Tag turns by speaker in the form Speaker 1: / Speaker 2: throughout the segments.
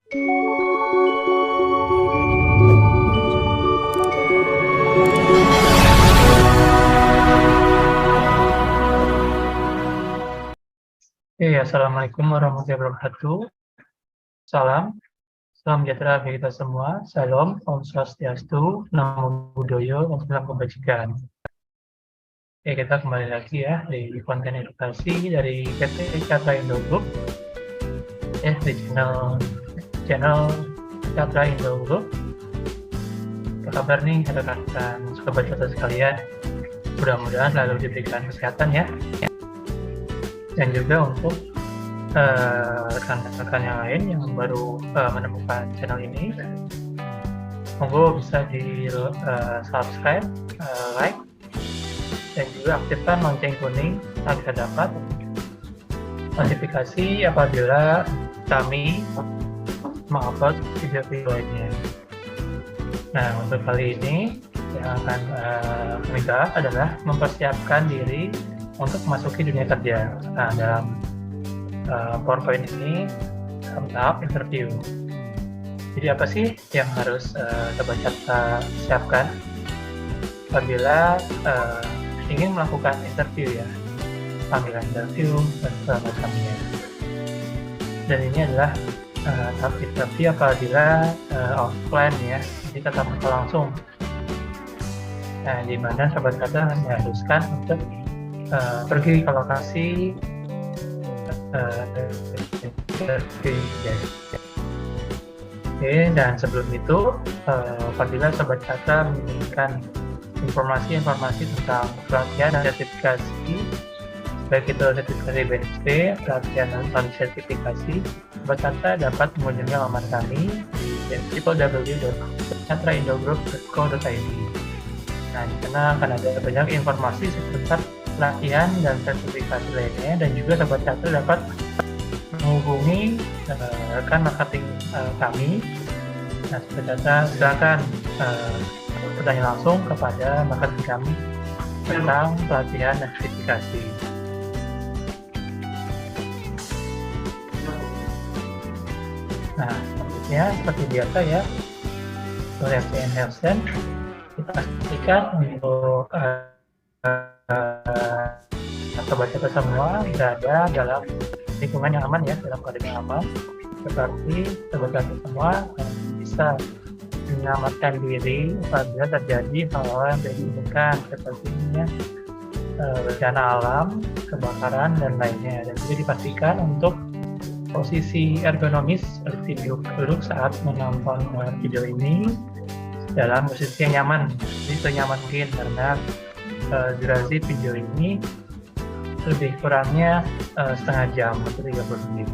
Speaker 1: Assalamualaikum warahmatullahi wabarakatuh. Salam sejahtera bagi kita semua. Salam, Om Swastiastu, Namo Buddhaya, dan salam kebajikan. Kita kembali lagi ya di konten edukasi dari PT Catra Indo Group. Di channel Catra Indo Group. Apa kabar nih rekan-rekan sobat catra sekalian? Mudah-mudahan selalu diberikan kesehatan ya. Dan juga untuk rekan-rekan yang lain yang baru menemukan channel ini, monggo bisa di subscribe, like, dan juga aktifkan lonceng kuning agar dapat notifikasi apabila kami mengupload video-video lainnya. Nah, untuk kali ini yang akan kami bahas adalah mempersiapkan diri untuk memasuki dunia kerja. Nah, dalam PowerPoint ini dalam tahap interview. Jadi apa sih yang harus sobat catra siapkan apabila ingin melakukan interview ya, panggilan interview dan segala macamnya. Dan ini adalah tahap interview apabila offline ya, jadi tetap muka langsung. Nah, di mana sobat catra diharuskan untuk pergi ke lokasi dan sebelum itu apabila sobat catra menginginkan informasi-informasi tentang pelatihan dan sertifikasi, baik itu sertifikasi BNSP, pelatihan non sertifikasi, sobat catra dapat mengunjungi laman kami di www.catraindogroup.co.id. Nah, di sana akan ada banyak informasi seputar pelatihan dan sertifikasi lainnya, dan juga sobat catra dapat menghubungi rekan marketing kami. Nah, sobat catra silakan bertanya langsung kepada marketing kami tentang pelatihan dan sertifikasi. Nah, selanjutnya seperti biasa ya, FTN Healthsen kita pastikan untuk sobat catra semua berada dalam lingkungan yang aman ya, dalam keadaan yang aman, seperti sobat catra semua bisa menyelamatkan diri apabila terjadi hal-hal yang tidak diinginkan seperti bencana alam, kebakaran dan lainnya. Dan juga dipastikan untuk posisi ergonomis seperti duduk saat menonton video ini dalam posisi yang nyaman, jadi senyaman mungkin, karena durasi video ini lebih kurangnya setengah jam atau 30 menit.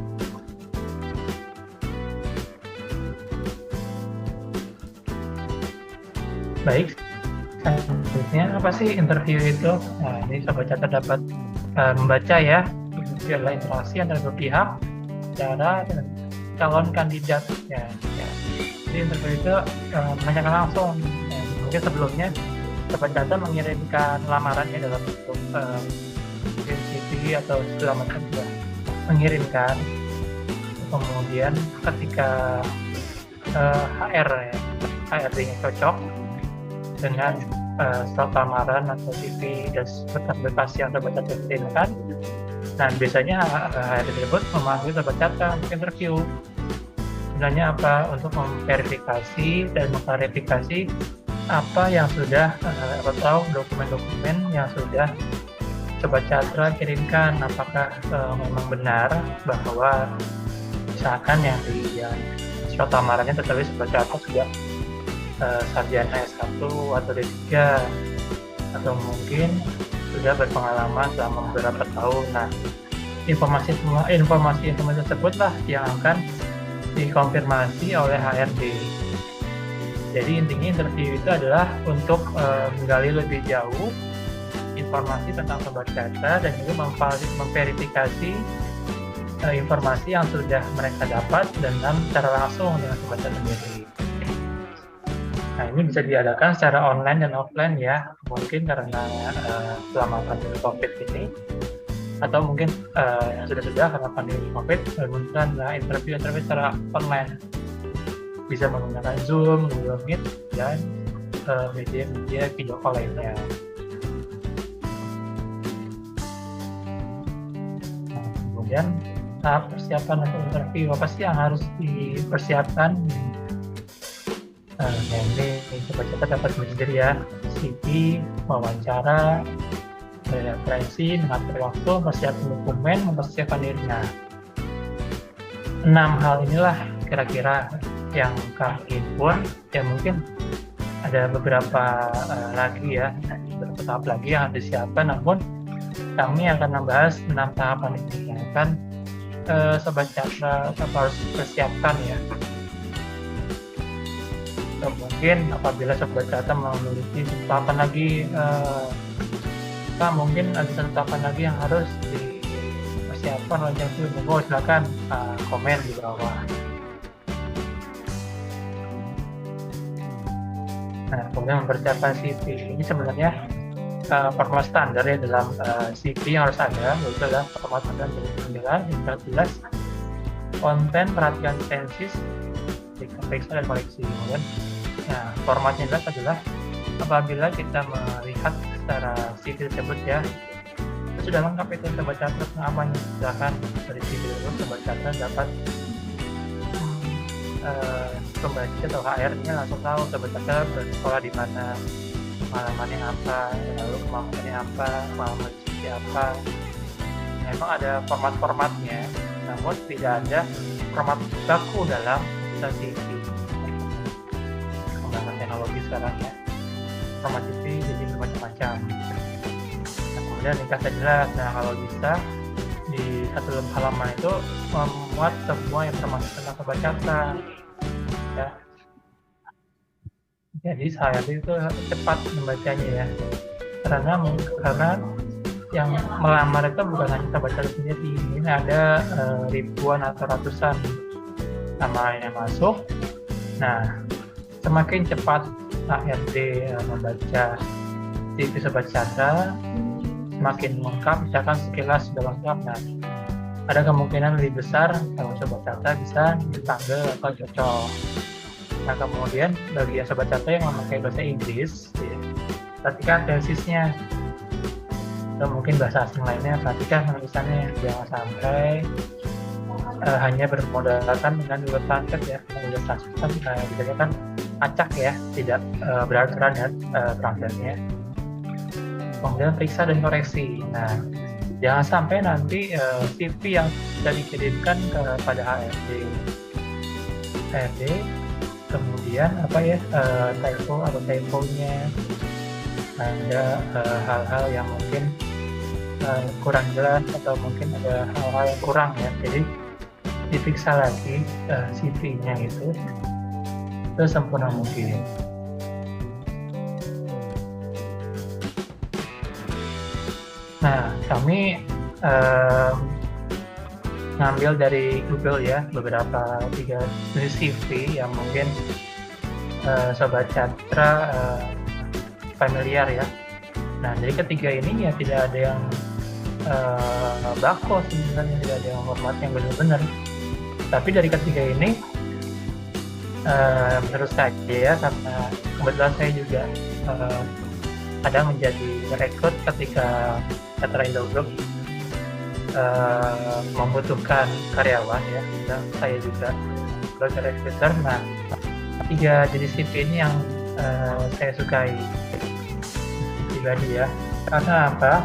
Speaker 1: Baik, selanjutnya apa sih interview itu? Nah, ini sobat catra dapat membaca ya, itu adalah interaksi antara dua pihak cara calon kandidat ya. Jadi interview itu menanyakan langsung. Mungkin sebelumnya sobat catra mengirimkan lamarannya dalam bentuk CV atau segala macam, juga mengirimkan. Kemudian ketika HRD-nya cocok dengan stok lamaran atau CV dan berkas yang sobat catra kirimkan, nah biasanya HRD tersebut memanggil sobat catra untuk interview. Sebenarnya apa? Untuk memverifikasi dan mengklarifikasi apa yang sudah atau dokumen-dokumen yang sudah sobat catra kirimkan, apakah memang benar bahwa misalkan yang di surat lamarannya tertulis sobat catra sudah sarjana S1 atau D3, atau mungkin sudah berpengalaman selama beberapa tahun. Nah, informasi tersebut lah yang akan dikonfirmasi oleh HRD. Jadi intinya interview itu adalah untuk menggali lebih jauh informasi tentang sobat catra dan juga memverifikasi informasi yang sudah mereka dapat dengan secara langsung dengan sobat catra sendiri. Nah, ini bisa diadakan secara online dan offline ya, mungkin karena selama pandemi COVID ini, atau mungkin yang sudah karena pandemi COVID, munculkan interview secara online. bisa menggunakan Zoom, Google Meet, dan media-media video call lainnya. Nah, kemudian tahap persiapan untuk interview, apa sih yang harus dipersiapkan? Ini coba kita dapat sendiri ya, CV, wawancara, referensi, mengatur waktu, mempersiapkan dokumen, mempersiapkan dirinya. 6 hal inilah kira-kira yang kami pun, ya mungkin ada beberapa lagi ya, beberapa tahap lagi yang harus disiapkan, namun kami akan membahas 6 tahapan ini yang akan Sobat Catra harus persiapkan ya. So, mungkin apabila Sobat Catra memiliki tahapan lagi, mungkin ada satu tahapan lagi yang harus dipersiapkan oleh Catra, monggo silakan komen di bawah. Nah, kemudian mempersiapkan CV ini sebenarnya format standar ya dalam CV yang harus ada, yaitu adalah format standar pemilihan yang jelas, konten, perhatian, tensis, periksa dan koleksi. Kemudian, nah, formatnya jelas adalah apabila kita melihat secara CV tersebut ya, sudah lengkap itu Sobat Catra pengamannya. Silahkan dari CV tersebut Sobat Catra dapat pembaca atau HR-nya langsung tahu Sobat Catra bersekolah di mana, pengalamannya apa, lalu kemampuannya apa, pengalaman seperti apa. Memang ada format-formatnya, namun tidak ada format baku dalam CV. Pengembangan teknologi sekarang ya, format CV jadi bermacam-macam. Nah, kemudian ringkas dan jelas. Nah, kalau bisa di satu halaman itu memuat semua informasi tentang Sobat Catra ya. Jadi saya itu cepat membacanya ya, karena yang melamar itu bukan hanya Sobat Catra sendiri, ini ada ribuan atau ratusan nama yang masuk. Nah, semakin cepat HRD membaca CV Sobat Catra, semakin lengkap, misalkan sekilas sudah lengkap, nah ada kemungkinan lebih besar kalau Sobat Catra bisa dipanggil atau cocok. Nah, kemudian bagi Sobat Catra yang memakai bahasa Inggris, ya, perhatikan tesisnya, atau mungkin bahasa asing lainnya, perhatikan tulisannya, jangan sampai hanya bermodalkan dengan Google Translate ya. Google Translate kan biasanya kan acak ya, tidak beraturan ya translate-nya. Kemudian periksa dan koreksi. Nah, jangan sampai nanti CV yang sudah dikirimkan kepada HRD, kemudian typo atau typonya, ada hal-hal yang mungkin kurang jelas atau mungkin ada hal-hal yang kurang ya. Jadi diperiksa lagi CV-nya itu sesempurna mungkin. Nah, kami ngambil dari Google ya beberapa 3 jenis CV yang mungkin Sobat Catra familiar ya. Nah, dari ketiga ini ya tidak ada yang baku sebenarnya, tidak ada yang format yang benar-benar. Tapi dari ketiga ini menurut saya ya, karena kebetulan saya juga ada menjadi rekrut ketika Catra Indo Group membutuhkan karyawan ya, dan saya juga sebagai recruiter. Nah, 3 jenis CV ini yang saya sukai pribadi ya. Karena apa?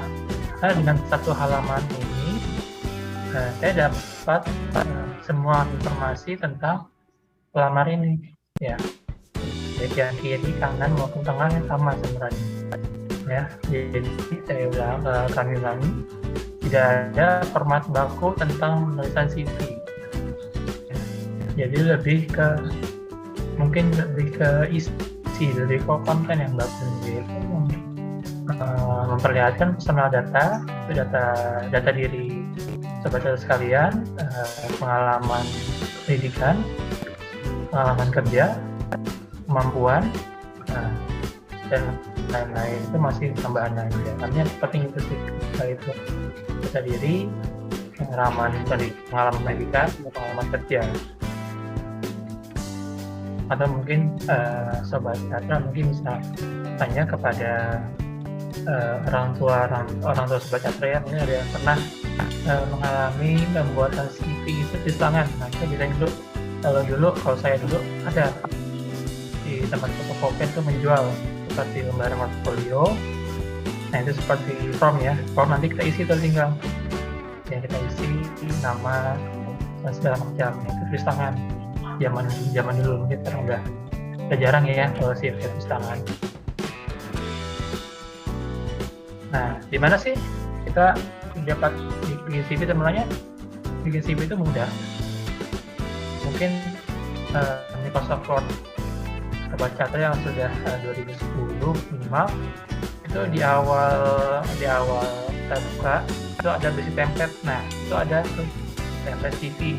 Speaker 1: Karena dengan satu halaman ini saya dapat semua informasi tentang pelamar ini ya, baik yang kiri, kanan maupun tengahnya sama sebenarnya ya. Jadi saya kami ulangi, tidak ada format baku tentang penulisan CV ya. Jadi lebih ke isi, lebih ke konten yang bagus, yaitu memperlihatkan personal data diri Sobat Catra sekalian, pengalaman pendidikan, pengalaman kerja, kemampuan, dan lain-lain. Itu masih tambahan lain ya. Artinya penting itu sih, itu data diri, pengalaman pendidikan, pengalaman kerja. atau mungkin sobat catra mungkin bisa tanya kepada orang tua sobat catra ya, mungkin ada yang pernah mengalami pembuatan CV itu di tangan. Nah, kita bisa dulu, kalau saya dulu ada di tempat fotokopi itu menjual seperti lembaran portfolio. Nah, itu seperti form ya, form nanti kita isi tinggal yang kita isi nama dan segala macam, itu tulis tangan. Zaman dulu, mungkin sekarang udah jarang ya kalau CV tulis tangan. Nah, di mana sih kita dapat bikin CV? Sebenarnya bikin CV itu mudah. Mungkin Microsoft Word sobat catra yang sudah 2010 minimal, itu di awal kita buka itu ada basic template. Nah, itu ada tuh template CV.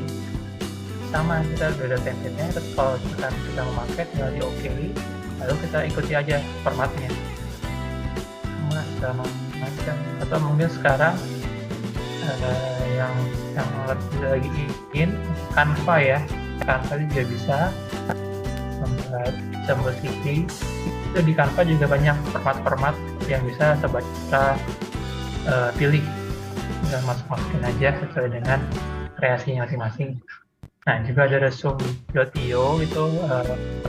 Speaker 1: Sama, kita udah ada template-nya, terus kalau kita memakai tinggal di OK, lalu kita ikuti aja formatnya sama macam. Atau mungkin sekarang yang lagi ingin Canva ya, Canva juga bisa membuat CV. Itu di Canva juga banyak format-format yang bisa sobat kita pilih dan masukin aja sesuai dengan kreasinya masing-masing. Nah, juga ada resume.io itu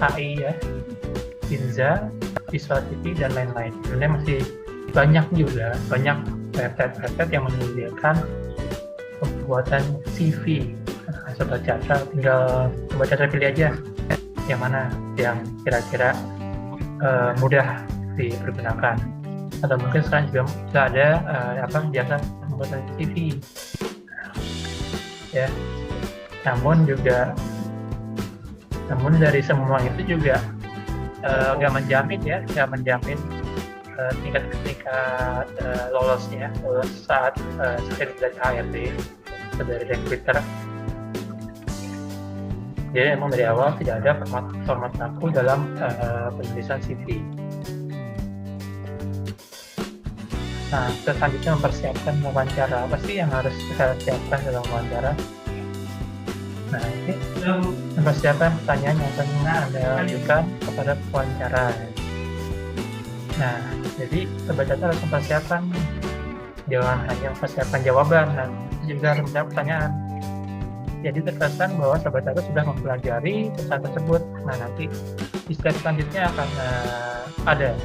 Speaker 1: AI ya, Pinza, Visual CV dan lain-lain. Sebenarnya masih banyak website yang menyediakan pembuatan CV. Nah, sobat catra tinggal sobat catra pilih aja yang mana yang kira-kira mudah dipergunakan. Atau mungkin sekarang juga ada jasa pembuatan CV ya. Namun dari semua itu juga nggak menjamin tingkat lolos saat screening dari HRD atau dari recruiter. Jadi emang dari awal tidak ada format baku dalam penulisan CV. Nah, selanjutnya mempersiapkan wawancara. Apa sih yang harus kita siapkan dalam wawancara? Nah, ini mempersiapkan pertanyaan yang akan Anda ajukan kepada wawancara. Nah, jadi sobat catra harus mempersiapkan, jangan hanya mempersiapkan jawaban, nah juga harus menjawab pertanyaan. Jadi terkesan bahwa sobat catra sudah mempelajari pesan tersebut. Nah, nanti di slide selanjutnya akan ada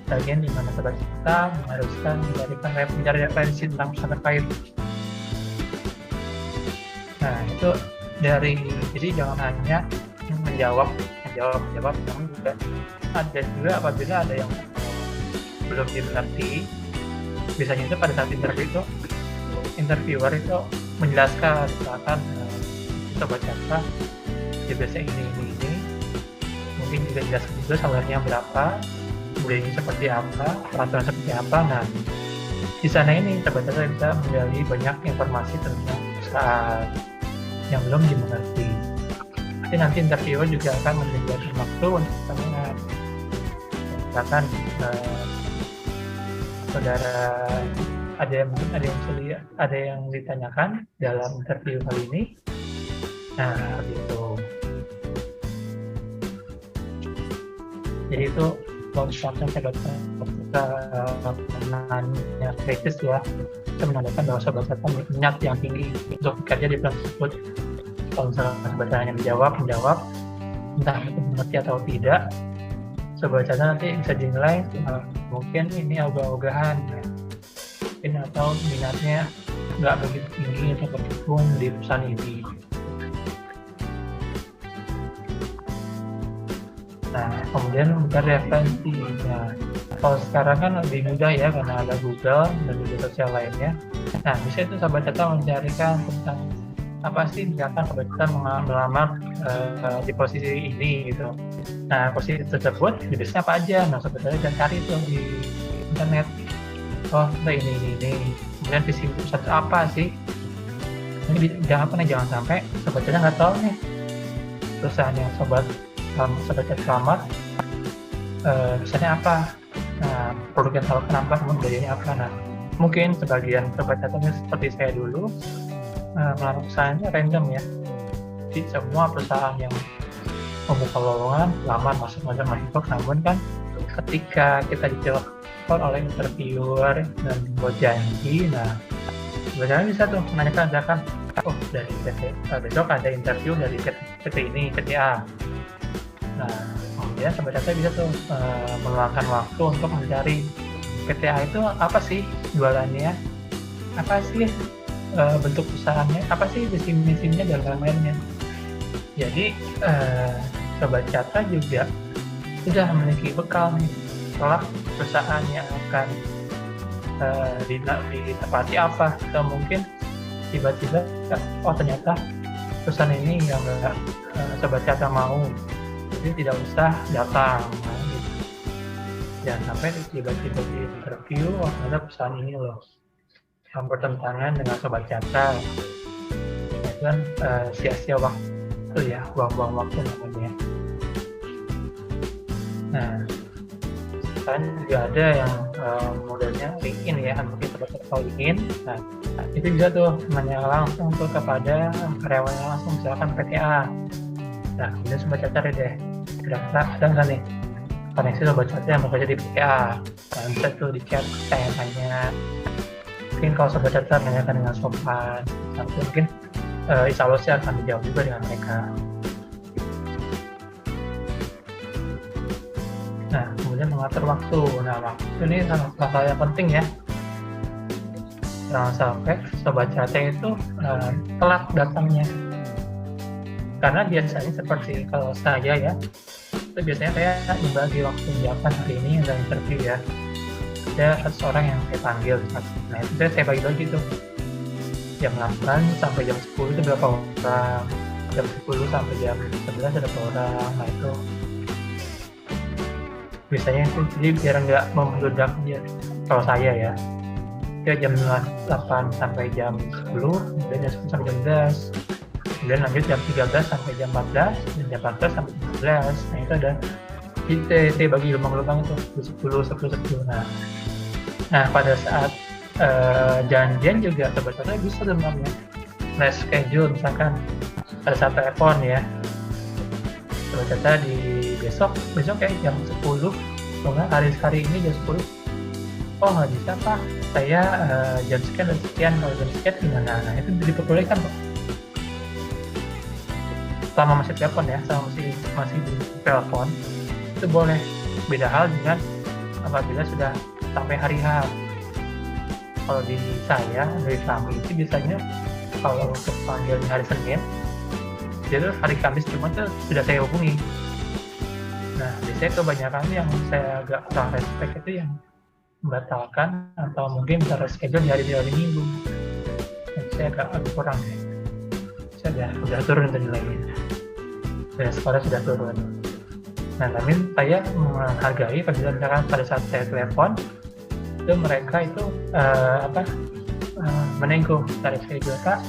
Speaker 1: bagian di mana sobat catra mengharuskan mencari referensi tentang pesan terkait. Nah, itu jadi jangan hanya menjawab, namun juga ada juga apabila ada yang belum dimengerti, biasanya itu pada saat interviewer itu menjelaskan, misalkan sobat catra dia biasa ini, mungkin juga jelaskan juga salarinya berapa, budayanya seperti apa, peraturan seperti apa. Nah, di sana ini sobat catra bisa menggali banyak informasi tentang perusahaan yang belum dimengerti. Nanti interviewer juga akan memberikan waktu untuk pertanyaan. Misalkan saudara ada yang ditanyakan dalam interview kali ini. Nah, gitu. Jadi itu kalau misalkan kita menanya kritis ya, itu menandakan bahwa sobat catra minat yang tinggi untuk bekerja di perusahaan tersebut. Kalau misalkan sobat catranya menjawab entah itu mengerti atau tidak, sobat catra nanti bisa dinilai mungkin ini ogah-ogahan ya, mungkin atau minatnya nggak begitu tinggi untuk bergabung di perusahaan ini. Nah, kemudian mencari referensi. Nah, kalau sekarang kan lebih mudah ya karena ada Google dan media sosial lainnya. Nah, bisa itu sobat catra mencarikan tentang apa sih, misalkan sobat catra melamar di posisi ini gitu. Nah, posisi tersebut jenisnya apa aja? Nah, sobat catra bisa cari itu di internet. Oh, ini. Kemudian visi perusahaan apa sih? Ini jangan sampai sobat catra nggak tahu nih perusahaan yang sobat catra lamar misalnya apa, nah, produk yang tawarkan apa, kemudian budayanya apa. Nah, mungkin sebagian sobat catra seperti saya dulu melamar perusahaannya random ya. Jadi semua perusahaan yang membuka lowongan, lamar masuk masuk, namun kan ketika kita ditelepon oleh interviewer dan buat janji, nah sebenarnya bisa tuh menanyakan misalkan, oh dari besok ada interview dari PT ini, PT A. Nah kemudian sebenarnya bisa tuh meluangkan waktu untuk mencari PT A itu apa sih jualannya, apa sih bentuk usahanya, apa sih visi misinya dan lain-lainnya. Jadi Sobat Catra juga sudah memiliki bekal nih setelah perusahaan yang akan ditempati apa, atau mungkin tiba-tiba oh ternyata perusahaan ini yang nggak Sobat Catra mau, jadi tidak usah datang. Nah, gitu. Jangan sampai tiba-tiba di interview oh ternyata perusahaan ini loh yang bertentangan dengan Sobat Catra, itu kan sia-sia waktu ya, buang-buang waktu namanya. Nah sekarang juga ada yang modelnya LinkedIn ya, mungkin Sobat Catra LinkedIn. Nah itu bisa tuh nanya langsung tuh kepada karyawannya langsung, misalkan PTA. Nah kemudian Sobat Catra deh kira-kira ada nggak nih koneksi Sobat Catra yang bekerja di PTA. Nah bisa tuh di chat tanya-tanya. Mungkin kalau Sobat Catra menanyakan dengan sopan, nanti mungkin insya Allah sih akan dijawab juga dengan mereka. Nah kemudian mengatur waktu. Nah waktu ini salah satu yang penting ya, jangan sampai Sobat Catra itu telat datangnya. Karena biasanya seperti kalau saya ya, itu biasanya saya membagi waktu misalkan hari ini ada interview ya, ada seorang yang saya panggil. Nah itu saya bagi-bagi tuh, jam 8 sampai jam 10 itu berapa orang, jam 10 sampai jam 11 ada berapa orang. Nah itu biasanya itu jadi biar nggak membludak aja kalau saya ya, jam 8 sampai jam 10, kemudian jam 10 sampai jam 11, kemudian lanjut jam 13 sampai jam 14, dan jam 14 sampai jam 15. Nah itu ada kita bagi lubang-lubang itu 10. Nah pada saat janjian juga sebetulnya bisa sebenarnya reschedule, misalkan pada saat telepon ya, Sobat Catra di besok kayak jam 10, enggak hari ini jam 10, oh nggak bisa Pak, saya jam sekian dan sekian, kalau jam sekian gimana. Nah itu diperbolehkan kok selama masih telepon ya, selama masih di telepon itu boleh. Beda hal dengan apabila sudah sampai hari H. Kalau di saya, dari kami itu biasanya kalau untuk panggilnya hari Senin, jadi hari Kamis Jumat itu sudah saya hubungi. Nah biasanya kebanyakan yang saya agak kurang respect itu yang membatalkan atau mungkin bisa reschedule di hari Minggu. Nah, saya agak kurang ya. Saya sudah turun nilainya, dan sekolah sudah turun. Nah namun saya menghargai pada saat saya telepon itu mereka itu menego dari saya juga, Kak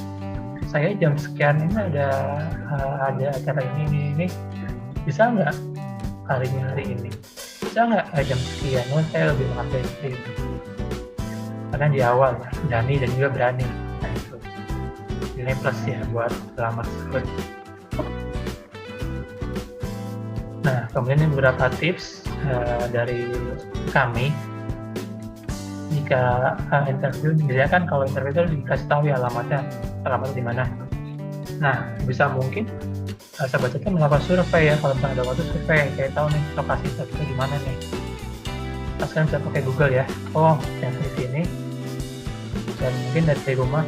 Speaker 1: saya jam sekian ini ada acara ini bisa nggak hari ini, bisa nggak jam sekian. Saya lebih menghargai itu karena di awal berani dan juga berani. Nah itu nilai plus ya buat lamar tersebut. Nah kemudian ini beberapa tips dari kami jika interview. Biasanya kan kalau interview itu dikasih tahu ya alamatnya di mana. Nah bisa mungkin Sobat Catra melakukan survei ya, kalau misalnya ada waktu survei kayak tahu nih lokasi interview di mana nih. Pas kan bisa pakai Google ya, oh yang di sini, dan mungkin dari rumah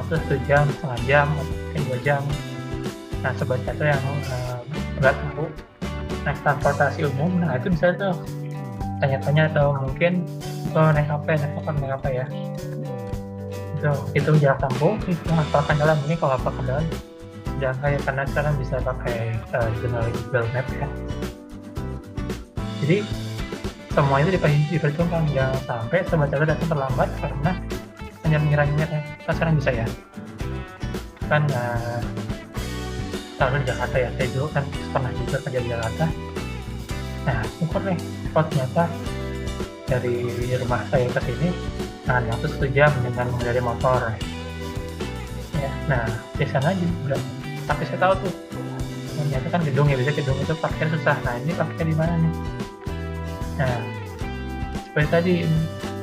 Speaker 1: itu 1 jam, setengah jam, mungkin 2 jam. Nah Sobat Catra yang nggak tahu naik transportasi umum, nah itu bisa tuh tanya-tanya, atau mungkin naik apa ya, itu jarak tempuh, itu hafalkan jalan. Ini kalau hafalkan jalan jangan kayak, karena sekarang bisa pakai Google Map ya. Jadi semua itu diperhitungkan, jangan sampai Sobat Catra datang terlambat karena hanya mengira-ngira kan sekarang bisa ya kan. Taruh di Jakarta ya, saya dulu kan pernah juga kerja di Jakarta. Nah ukur nih, oh ternyata dari rumah saya ke sini waktu 1 jam dengan mengendarai motor ya. Nah di sana juga, tapi saya tahu tuh ternyata kan gedung ya, bisa gedung itu parkir susah. Nah ini parkir di mana nih? Nah seperti tadi,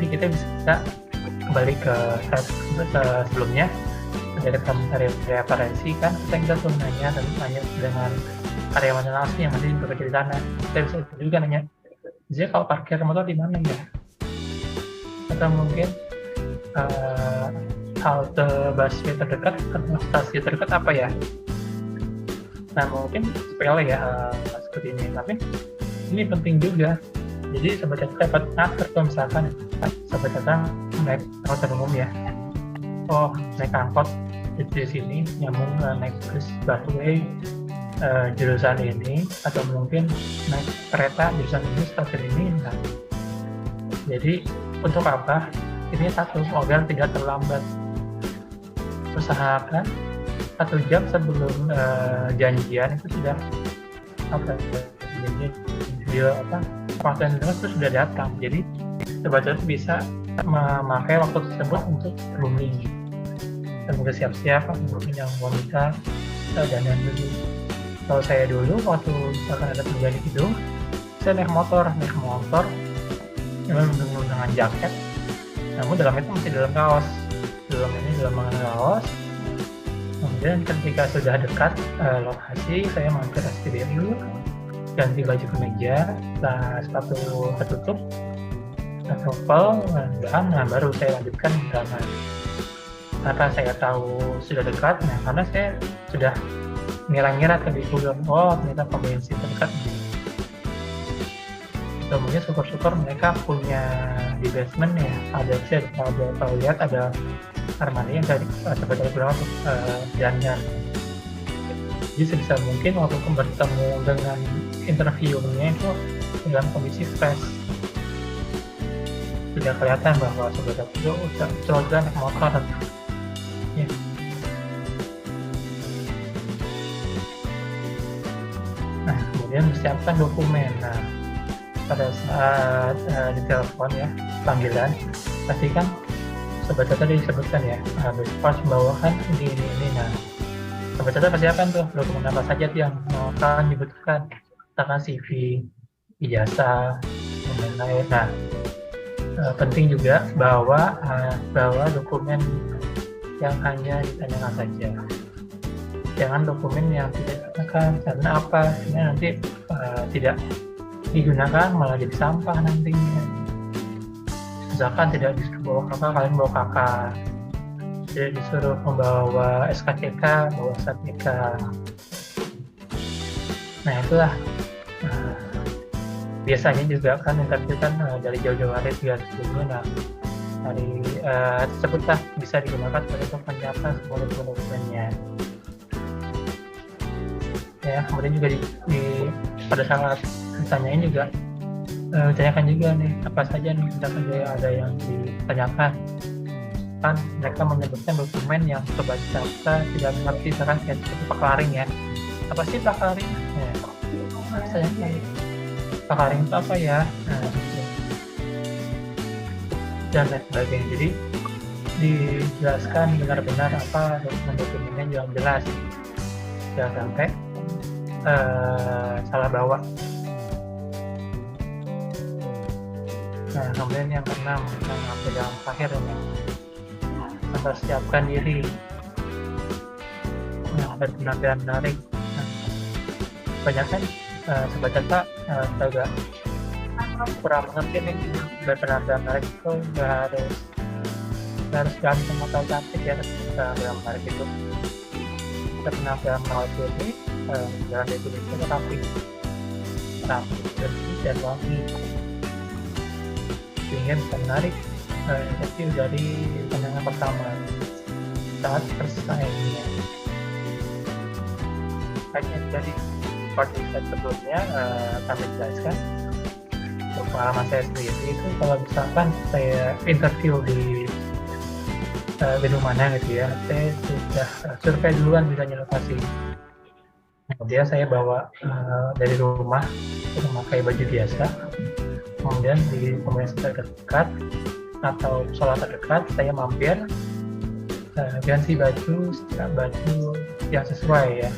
Speaker 1: ini kita bisa kembali ke sebelumnya, dari referensi kan kita tuh nanya dengan karyawan langsung yang masih bekerja di sana. Kita bisa juga nanya, jadi kalau parkir motor di mana ya? Atau mungkin halte busway terdekat atau stasiun terdekat apa ya? Nah mungkin sepele ya seperti ini, tapi ini penting juga. Jadi sobat data dapat ngatur kalau misalkan sobat data naik angkutan umum ya, naik angkot di sini nyambung naik bus busway jurusan ini, atau mungkin naik kereta jurusan ini stasiun ini. Nah, jadi untuk apa? Ini satu, agar tidak terlambat. Usahakan 1 jam sebelum janjian itu sudah pasien itu sudah datang. Jadi sobat itu bisa memakai waktu tersebut untuk grooming, dan mungkin siap-siap mungkin yang wanita dan yang dulu. Kalau saya dulu waktu misalkan ada terjadi gedung, saya naik motor dengan jaket, namun dalam itu masih dalam kaos, dalam kaos. Kemudian ketika sudah dekat lokasi, saya mampir SPBU, ganti baju kemeja, sepatu tertutup, tompel, dan baru saya lanjutkan perjalanan. Karena saya tahu sudah dekat, karena saya sudah ngira-ngira tadi ternyata pom bensin terdekat. Kemudian syukur-syukur mereka punya di basement ya, kalau lihat ada armada yang dari sebagai berapa untuk jalan. Jadi sebisa mungkin waktu bertemu dengan interviewnya itu dalam kondisi fresh, sudah kelihatan bahwa sobat itu udah naik motor ya. Nah kemudian persiapkan dokumen. Nah pada saat ditelepon ya panggilan, pastikan sobat data disebutkan ya, harus membawakan ini. Nah sobat data persiapan tuh dokumen apa saja yang akan dibutuhkan, misalkan CV, ijazah, dan lain-lain. Nah penting juga bawa dokumen yang hanya ditanyakan saja, jangan dokumen yang tidak ditanyakan. Karena apa? Karena nanti tidak digunakan malah jadi sampah nantinya. Misalkan tidak disuruh bawa kakak, kalian bawa kakak. Tidak disuruh membawa SKCK, bawa SKCK. Nah itulah. Biasanya juga kan interview kan dari jauh-jauh hari 3 sebelumnya. Nah dari tersebutlah bisa digunakan sebagai penyiapan semua dokumennya. Ya kemudian juga pada saat ditanyain juga tanyakan juga nih apa saja nih, misalkan ada yang ditanyakan kan mereka menyebutkan dokumen yang sobat data tidak mengerti, misalkan kayak seperti paklaring ya, apa sih paklaring? Saya paklaring itu apa ya? Dan lain sebagainya. Jadi dijelaskan benar-benar apa dokumen-dokumennya yang jelas, jangan sampai salah bawa. Nah kemudian yang keenam, yang terakhir ini, mempersiapkan diri berpenampilan menarik. Banyak kan sobat data agak kurang mengerti nih, berpenampilan menarik itu nggak harus ganteng atau cantik ya. Berpenampilan menarik itu berpenampilan menarik ini dalam definisi rapi, bersih dan wangi, sehingga bisa menarik efektif dari pandangan pertama saat persaingannya. Hanya dari part sebelumnya kami jelaskan untuk pengalaman saya sendiri itu, kalau misalkan saya interview di gedung mana gitu ya, saya sudah survei duluan misalnya lokasi. Kemudian saya bawa dari rumah memakai baju biasa, kemudian di komunitas terdekat atau sholat terdekat saya mampir ganti baju yang sesuai ya.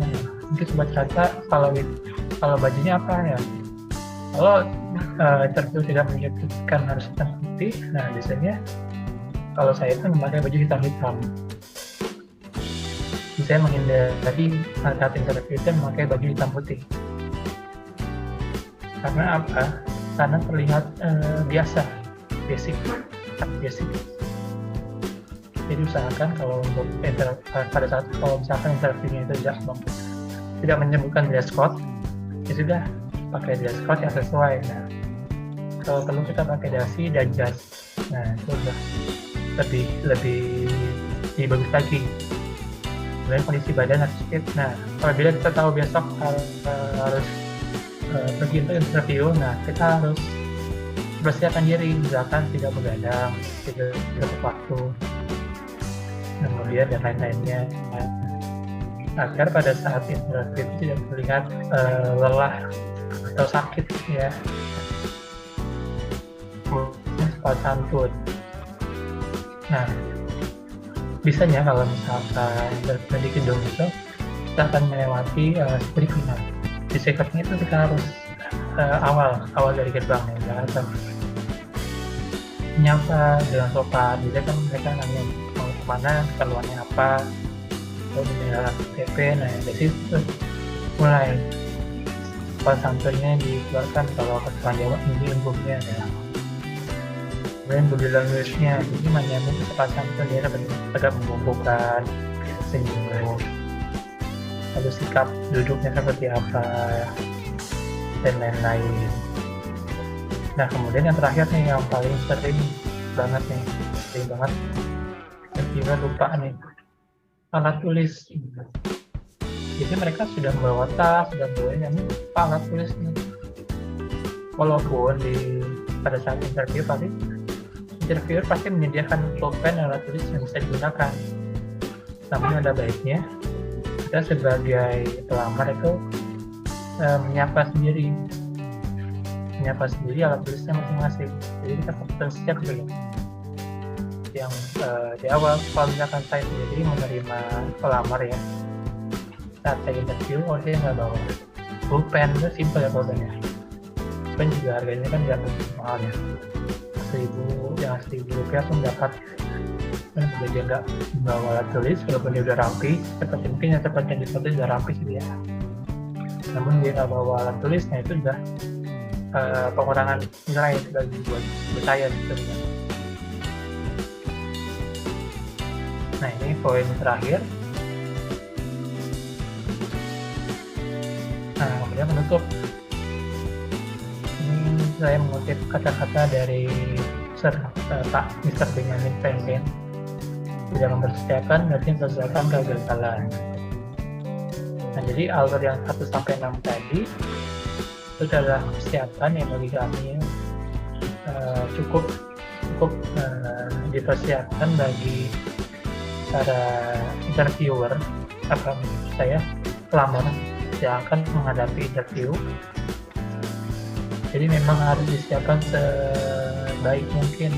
Speaker 1: Nah mungkin Sobat Kata kalau bajunya apa ya, kalau interview tidak menyebutkan harus hitam putih, nah biasanya kalau saya itu memakai baju hitam-hitam. Saya menghindari saat interview itu memakai baju hitam putih. Karena apa? Karena terlihat biasa, basic. Jadi usahakan kalau untuk pada saat kalau misalkan interviewnya itu tidak menyebutkan dress code, ya sudah pakai dress code yang sesuai. Nah, kalau perlu kita pakai dasi dan jas. Nah, itu udah lebih bagus lagi. Kemudian kondisi badan harus fit. Nah, apabila kita tahu besok harus pergi untuk interview, nah kita harus persiapkan diri, misalkan tidak begadang, tidak tepat waktu, kemudian dan lain-lainnya, agar pada saat interview itu tidak terlihat lelah atau sakit ya. Sopan santun. Nah, bisanya kalau misalkan interview di gedung itu kita akan melewati screening. Di secretnya itu kita harus awal dari gerbangnya, ya, menyapa dengan sopan. Jadi kan mereka nanya mau kemana, keperluannya apa, lalu punya KTP. Nah dari situ mulai sopan santunnya dikeluarkan. Kalau keterangan Jawa ini umumnya ya. Kemudian body language-nya, jadi menyambut sopan santun, dia agak membubuhkan, senyum, lalu sikap duduknya seperti apa dan lain-lain. Nah kemudian yang terakhir nih, yang paling sering banget kita lupa nih, alat tulis. Jadi mereka sudah membawa tas, sudah bawa ini alat tulis nih. Walaupun pada saat interviewer pasti menyediakan pulpen alat tulis yang bisa digunakan, namun ada baiknya kita sebagai pelamar itu menyapa sendiri alat tulisnya masing-masing. Jadi kita harus siap dulu. Yang di awal kalau misalkan saya sendiri menerima pelamar ya, saat saya interview, saya nggak bawa pulpen, itu simpel ya pulpennya. Pulpen juga harganya kan nggak mahal ya, 1.000 rupiah pun dapat. Dan kalau dia nggak bawa alat tulis, walaupun dia udah rapi, seperti mungkin yang seperti yang difoto sudah rapi sih dia, namun dia nggak bawa alat tulisnya, itu sudah pengurangan nilai bagi buat saya gitu. Nah ini poin terakhir. Nah kemudian menutup, ini saya mengutip kata-kata dari Pak Mr. Benjamin Franklin. Tidak mempersiapkan berarti mempersiapkan kegagalan. Nah jadi alur yang 1-6 tadi itu adalah persiapan yang bagi kami cukup dipersiapkan bagi para interviewer, saya pelamar yang akan menghadapi interview. Jadi memang harus disiapkan sebaik mungkin.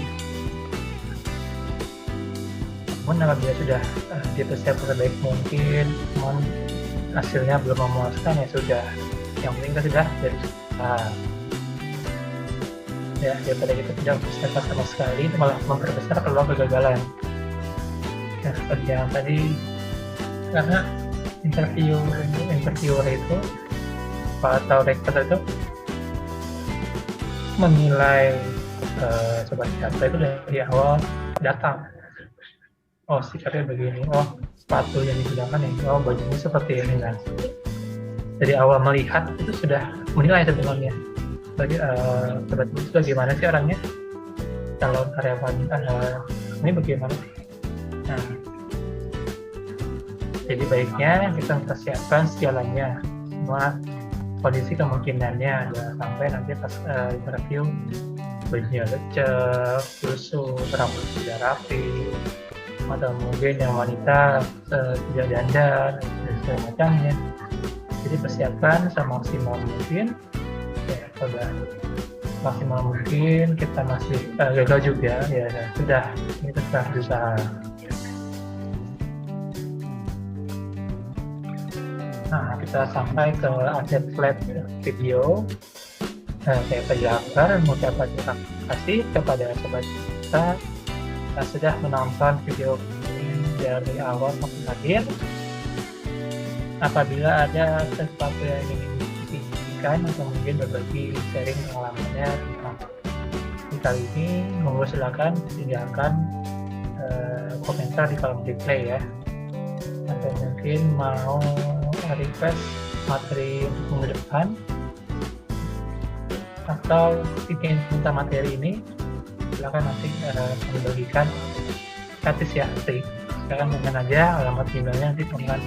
Speaker 1: Namun apabila sudah dipersiapkan sebaik mungkin, namun hasilnya belum memuaskan, ya sudah. Yang penting kita sudah berusaha. Ya, daripada kita tidak persiapkan sama sekali, itu malah memperbesar peluang kegagalan. Ya, seperti yang tadi, karena interviewer itu atau rekruter itu menilai Sobat Kata itu dari awal datang. Oh sikapnya begini, oh sepatu yang digunakan ini, oh bajunya seperti ini. Nah dari awal melihat itu sudah menilai sebenarnya bagi Sobat itu bagaimana sih orangnya, calon karyawan ini bagaimana sih. Nah jadi baiknya kita mempersiapkan segalanya, semua kondisi kemungkinannya, ya, sampai nanti pas interview bajunya lecek, tusuk, rambut tidak rapi, atau mungkin yang wanita tidak dandan dan segala macamnya. Jadi persiapkan semaksimal mungkin, ya coba maksimal mungkin. Kita masih gagal juga, ya sudah, kita sudah berusaha. Nah, kita sampai ke akhir slide video. Saya ucapkan terima kasih kepada sobat kita yang sudah menonton video ini dari awal sampai akhir. Apabila ada sesuatu yang ingin diberikan atau mungkin berbagi sharing pengalamannya tentang kali ini, monggo silakan tinggalkan komentar di kolom replay ya. Atau mungkin mau request materi minggu depan atau ingin minta materi ini, silakan nanti membagikan gratis ya, free. Silakan dengan aja alamat emailnya, nanti teman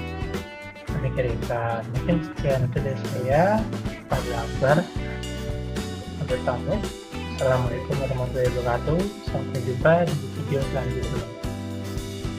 Speaker 1: kami kirimkan. Mungkin sekian dari saya, Pak Akbar. Sampai jumpa. Assalamualaikum warahmatullahi wabarakatuh. Sampai jumpa di video selanjutnya.